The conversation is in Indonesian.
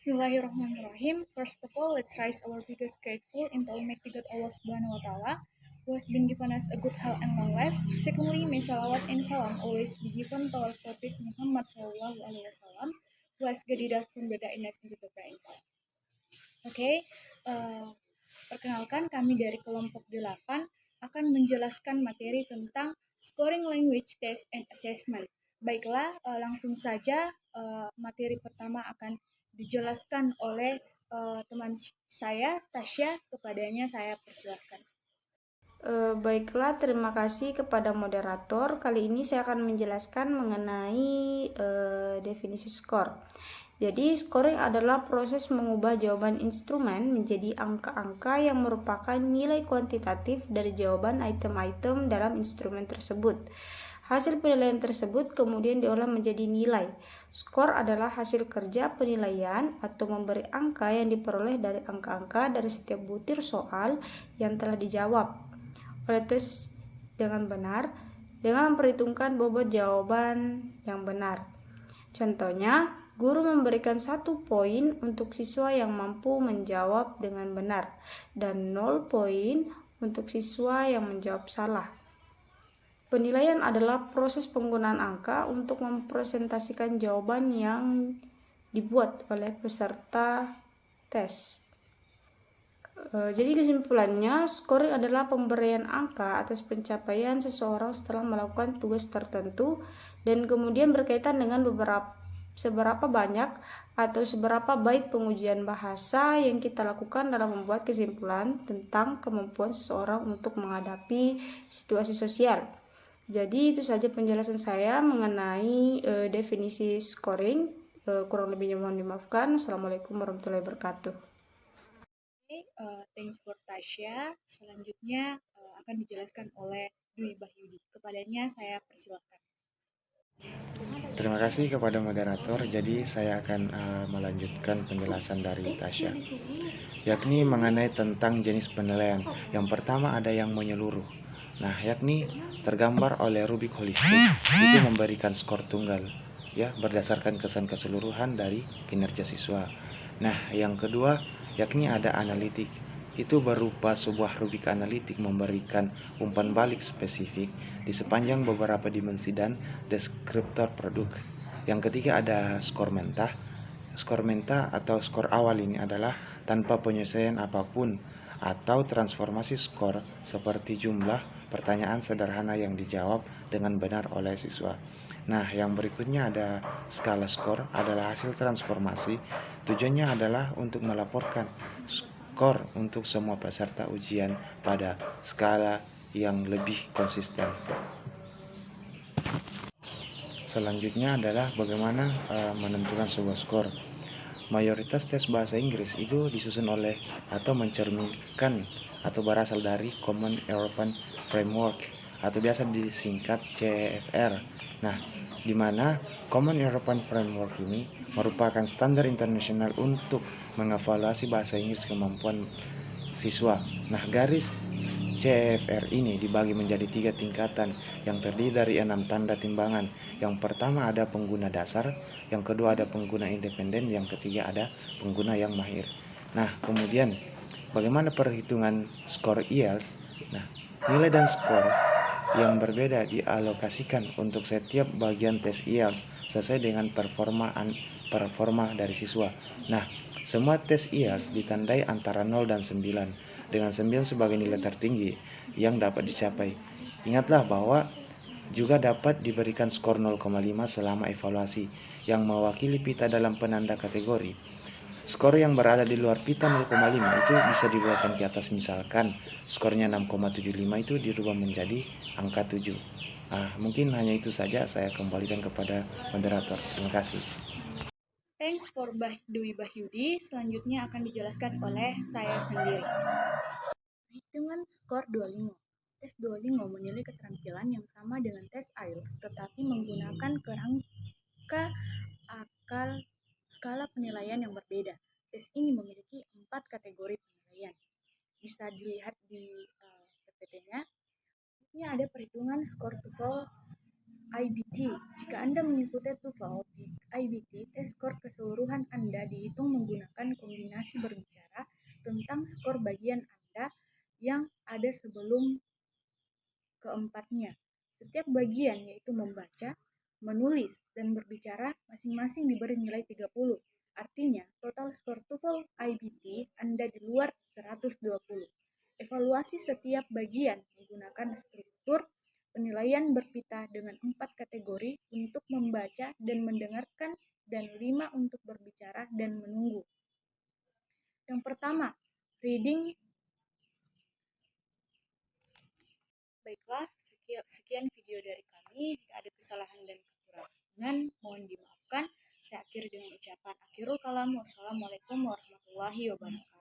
Bismillahirrahmanirrahim. First of all, let's raise our biggest grateful into Almighty God Allah Subhanahu wa Ta'ala, who has been given us a good health and long life. Secondly, may salawat and salam always be given to our Prophet Muhammad Sallallahu Alaihi Wasallam, who has guided us from the darkness into the brightness. Oke, perkenalkan kami dari kelompok 8 akan menjelaskan materi tentang scoring language test and assessment. Baiklah, langsung saja materi pertama akan dijelaskan oleh teman saya, Tasya. Kepadanya saya persilakan. Baiklah, terima kasih kepada moderator. Kali ini saya akan menjelaskan mengenai definisi skor. Jadi, scoring adalah proses mengubah jawaban instrumen menjadi angka-angka yang merupakan nilai kuantitatif dari jawaban item-item dalam instrumen tersebut. Hasil penilaian tersebut kemudian diolah menjadi nilai. Skor adalah hasil kerja penilaian atau memberi angka yang diperoleh dari angka-angka dari setiap butir soal yang telah dijawab oleh tes dengan benar dengan memperhitungkan bobot jawaban yang benar. Contohnya, guru memberikan 1 poin untuk siswa yang mampu menjawab dengan benar dan 0 poin untuk siswa yang menjawab salah. Penilaian adalah proses penggunaan angka untuk mempresentasikan jawaban yang dibuat oleh peserta tes. Jadi kesimpulannya, scoring adalah pemberian angka atas pencapaian seseorang setelah melakukan tugas tertentu dan kemudian berkaitan dengan seberapa banyak atau seberapa baik pengujian bahasa yang kita lakukan dalam membuat kesimpulan tentang kemampuan seseorang untuk menghadapi situasi sosial. Jadi itu saja penjelasan saya mengenai definisi scoring. Kurang lebihnya mohon dimaafkan. Assalamualaikum warahmatullahi wabarakatuh. Thanks for Tasya. Selanjutnya akan dijelaskan oleh Dwi Bahyudi. Kepadanya saya persilakan. Terima kasih kepada moderator. Jadi saya akan melanjutkan penjelasan dari Tasya, yakni mengenai tentang jenis penilaian. Yang pertama ada yang menyeluruh. Nah, yakni tergambar oleh Rubik holistik, itu memberikan skor tunggal, ya, berdasarkan kesan keseluruhan dari kinerja siswa. Nah, yang kedua yakni ada analitik. Itu berupa sebuah rubik analitik memberikan umpan balik spesifik di sepanjang beberapa dimensi dan deskriptor produk. Yang ketiga ada skor mentah. Skor mentah atau skor awal ini adalah tanpa penyesuaian apapun atau transformasi skor seperti jumlah pertanyaan sederhana yang dijawab dengan benar oleh siswa. Nah, yang berikutnya ada skala skor adalah hasil transformasi. Tujuannya adalah untuk melaporkan skor untuk semua peserta ujian pada skala yang lebih konsisten. Selanjutnya adalah bagaimana menentukan sebuah skor. Mayoritas tes bahasa Inggris itu disusun oleh atau mencerminkan atau berasal dari Common European Framework atau biasa disingkat CEFR. Nah, di mana Common European Framework ini merupakan standar internasional untuk mengevaluasi bahasa Inggris kemampuan siswa. Nah, garis CEFR ini dibagi menjadi 3 tingkatan yang terdiri dari 6 tanda timbangan. Yang pertama ada pengguna dasar, yang kedua ada pengguna independen, yang ketiga ada pengguna yang mahir. Nah, kemudian bagaimana perhitungan skor IELTS? Nah, nilai dan skor yang berbeda dialokasikan untuk setiap bagian tes IELTS sesuai dengan performa dari siswa. Nah, semua tes IELTS ditandai antara 0 dan 9, dengan 9 sebagai nilai tertinggi yang dapat dicapai. Ingatlah bahwa juga dapat diberikan skor 0,5 selama evaluasi yang mewakili pita dalam penanda kategori. Skor yang berada di luar pita 0,5 itu bisa dibuatkan ke atas, misalkan skornya 6,75 itu dirubah menjadi angka 7. Mungkin hanya itu saja, saya kembalikan kepada moderator. Terima kasih. Thanks for Dwi Bahyudi. Selanjutnya akan dijelaskan oleh saya sendiri. Perhitungan skor Duolingo. Tes Duolingo menilai keterampilan yang sama dengan tes IELTS, tetapi menggunakan kerangka akal skala penilaian yang berbeda. Tes ini memiliki 4 kategori penilaian. Bisa dilihat di PPT-nya. Ini ada perhitungan skor TOEFL IBT. Jika Anda mengikuti TOEFL IBT, tes skor keseluruhan Anda dihitung menggunakan kombinasi berbicara tentang skor bagian Anda yang ada sebelum keempatnya. Setiap bagian, yaitu membaca, menulis, dan berbicara, masing-masing diberi nilai 30. Artinya, total skor TOEFL IBT Anda di luar 120. Evaluasi setiap bagian menggunakan struktur penilaian berpita dengan 4 kategori untuk membaca dan mendengarkan dan 5 untuk berbicara dan menunggu. Yang pertama, reading. Baiklah, sekian video dari kami. Jika ada kesalahan dan kekurangan, mohon dimaafkan. Saya akhiri dengan ucapan akhirul kalam. Wassalamualaikum warahmatullahi wabarakatuh.